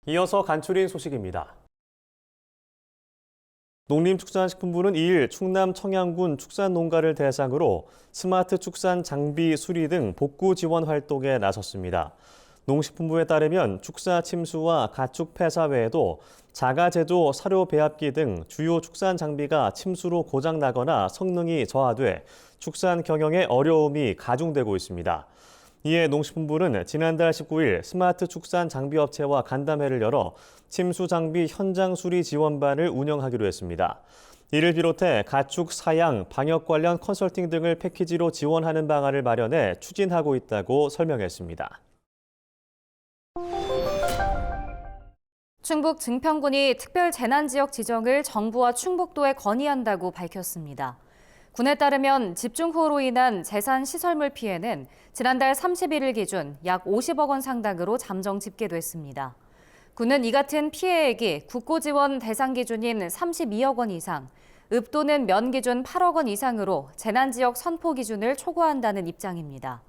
이어서 간추린 소식입니다. 농림축산식품부는 2일 충남 청양군 축산농가를 대상으로 스마트 축산 장비 수리 등 복구 지원 활동에 나섰습니다. 농식품부에 따르면 축사 침수와 가축 폐사 외에도 자가제조 사료 배합기 등 주요 축산 장비가 침수로 고장나거나 성능이 저하돼 축산 경영에 어려움이 가중되고 있습니다. 이에 농식품부는 지난달 19일 스마트 축산 장비업체와 간담회를 열어 침수 장비 현장 수리 지원반을 운영하기로 했습니다. 이를 비롯해 가축 사양, 방역 관련 컨설팅 등을 패키지로 지원하는 방안을 마련해 추진하고 있다고 설명했습니다. 충북 증평군이 특별 재난지역 지정을 정부와 충북도에 건의한다고 밝혔습니다. 군에 따르면 집중호우로 인한 재산 시설물 피해는 지난달 31일 기준 약 50억 원 상당으로 잠정 집계됐습니다. 군은 이 같은 피해액이 국고지원 대상 기준인 32억 원 이상, 읍 또는 면 기준 8억 원 이상으로 재난지역 선포 기준을 초과한다는 입장입니다.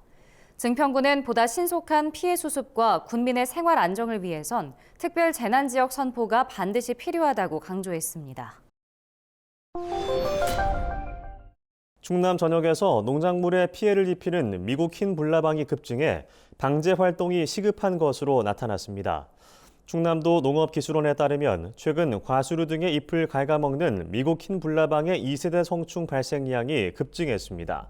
증평군은 보다 신속한 피해 수습과 군민의 생활 안정을 위해선 특별 재난지역 선포가 반드시 필요하다고 강조했습니다. 충남 전역에서 농작물에 피해를 입히는 미국 흰 불나방이 급증해 방제 활동이 시급한 것으로 나타났습니다. 충남도 농업기술원에 따르면 최근 과수류 등의 잎을 갉아먹는 미국 흰 불나방의 2세대 성충 발생량이 급증했습니다.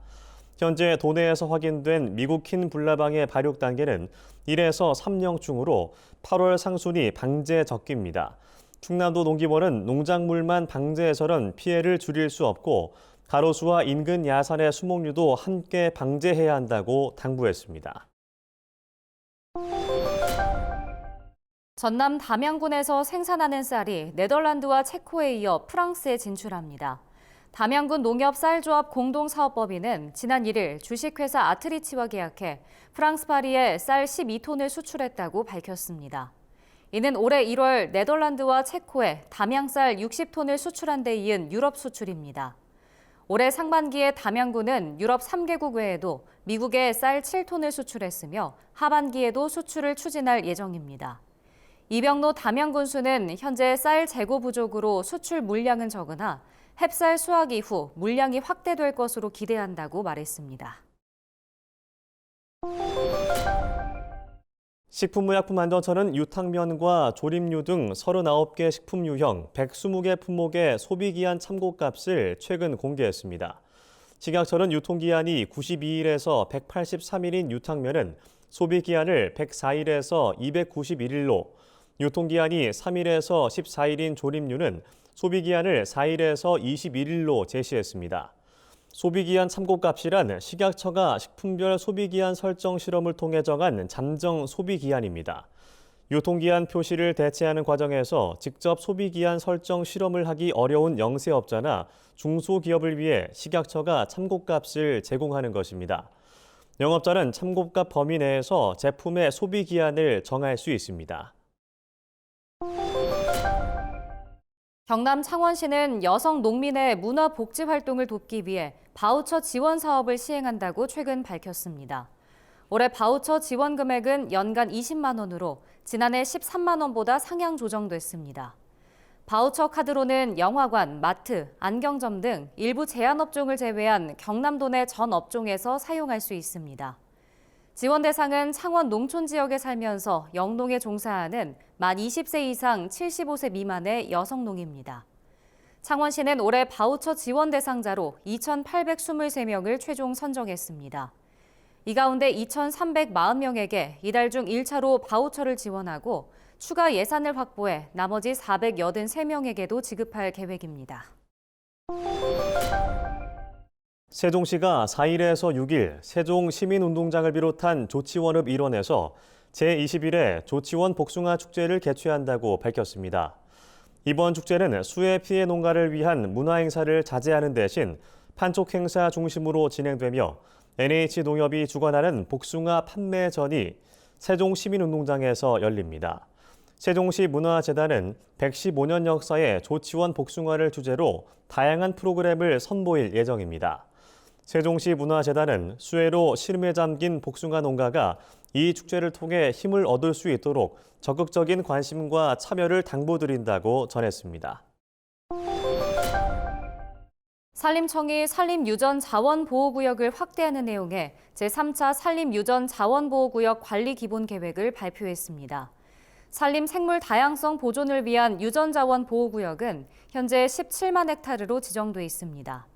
현재 도내에서 확인된 미국 흰 불나방의 발육 단계는 1에서 3령충으로 8월 상순이 방제 적기입니다. 충남도 농기원은 농작물만 방제해서는 피해를 줄일 수 없고 가로수와 인근 야산의 수목류도 함께 방제해야 한다고 당부했습니다. 전남 담양군에서 생산하는 쌀이 네덜란드와 체코에 이어 프랑스에 진출합니다. 담양군 농협 쌀조합 공동사업법인은 지난 1일 주식회사 아트리치와 계약해 프랑스 파리에 쌀 12톤을 수출했다고 밝혔습니다. 이는 올해 1월 네덜란드와 체코에 담양쌀 60톤을 수출한 데 이은 유럽 수출입니다. 올해 상반기에 담양군은 유럽 3개국 외에도 미국에 쌀 7톤을 수출했으며 하반기에도 수출을 추진할 예정입니다. 이병로 담양군수는 현재 쌀 재고 부족으로 수출 물량은 적으나 햅쌀 수확 이후 물량이 확대될 것으로 기대한다고 말했습니다. 식품의약품안전처는 유탕면과 조림류 등 39개 식품 유형 120개 품목의 소비기한 참고값을 최근 공개했습니다. 식약처는 유통기한이 92일에서 183일인 유탕면은 소비기한을 104일에서 291일로, 유통기한이 3일에서 14일인 조림류는 소비기한을 4일에서 21일로 제시했습니다. 소비기한 참고값이란 식약처가 식품별 소비기한 설정 실험을 통해 정한 잠정 소비기한입니다. 유통기한 표시를 대체하는 과정에서 직접 소비기한 설정 실험을 하기 어려운 영세업자나 중소기업을 위해 식약처가 참고값을 제공하는 것입니다. 영업자는 참고값 범위 내에서 제품의 소비기한을 정할 수 있습니다. 경남 창원시는 여성 농민의 문화복지 활동을 돕기 위해 바우처 지원 사업을 시행한다고 최근 밝혔습니다. 올해 바우처 지원 금액은 연간 20만 원으로 지난해 13만 원보다 상향 조정됐습니다. 바우처 카드로는 영화관, 마트, 안경점 등 일부 제한업종을 제외한 경남도 내 전 업종에서 사용할 수 있습니다. 지원 대상은 창원 농촌 지역에 살면서 영농에 종사하는 만 20세 이상 75세 미만의 여성농입니다. 창원시는 올해 바우처 지원 대상자로 2,823명을 최종 선정했습니다. 이 가운데 2,340명에게 이달 중 1차로 바우처를 지원하고 추가 예산을 확보해 나머지 483명에게도 지급할 계획입니다. 세종시가 4일에서 6일 세종 시민운동장을 비롯한 조치원읍 일원에서 제21회 조치원 복숭아 축제를 개최한다고 밝혔습니다. 이번 축제는 수해 피해 농가를 위한 문화행사를 자제하는 대신 판촉행사 중심으로 진행되며 NH농협이 주관하는 복숭아 판매전이 세종시민운동장에서 열립니다. 세종시 문화재단은 115년 역사의 조치원 복숭아를 주제로 다양한 프로그램을 선보일 예정입니다. 세종시 문화재단은 수해로 시름에 잠긴 복숭아 농가가 이 축제를 통해 힘을 얻을 수 있도록 적극적인 관심과 참여를 당부드린다고 전했습니다. 산림청이 산림유전자원보호구역을 확대하는 내용의 제3차 산림유전자원보호구역 관리기본계획을 발표했습니다. 산림생물 다양성 보존을 위한 유전자원 보호구역은 현재 17만 헥타르로 지정돼 있습니다.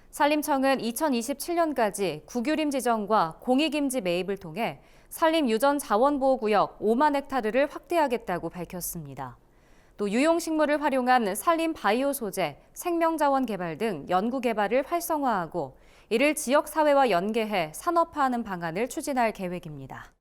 산림청은 2027년까지 국유림 지정과 공익임지 매입을 통해 산림유전자원보호구역 5만 헥타르를 확대하겠다고 밝혔습니다. 또 유용식물을 활용한 산림 바이오 소재, 생명자원 개발 등 연구 개발을 활성화하고 이를 지역사회와 연계해 산업화하는 방안을 추진할 계획입니다.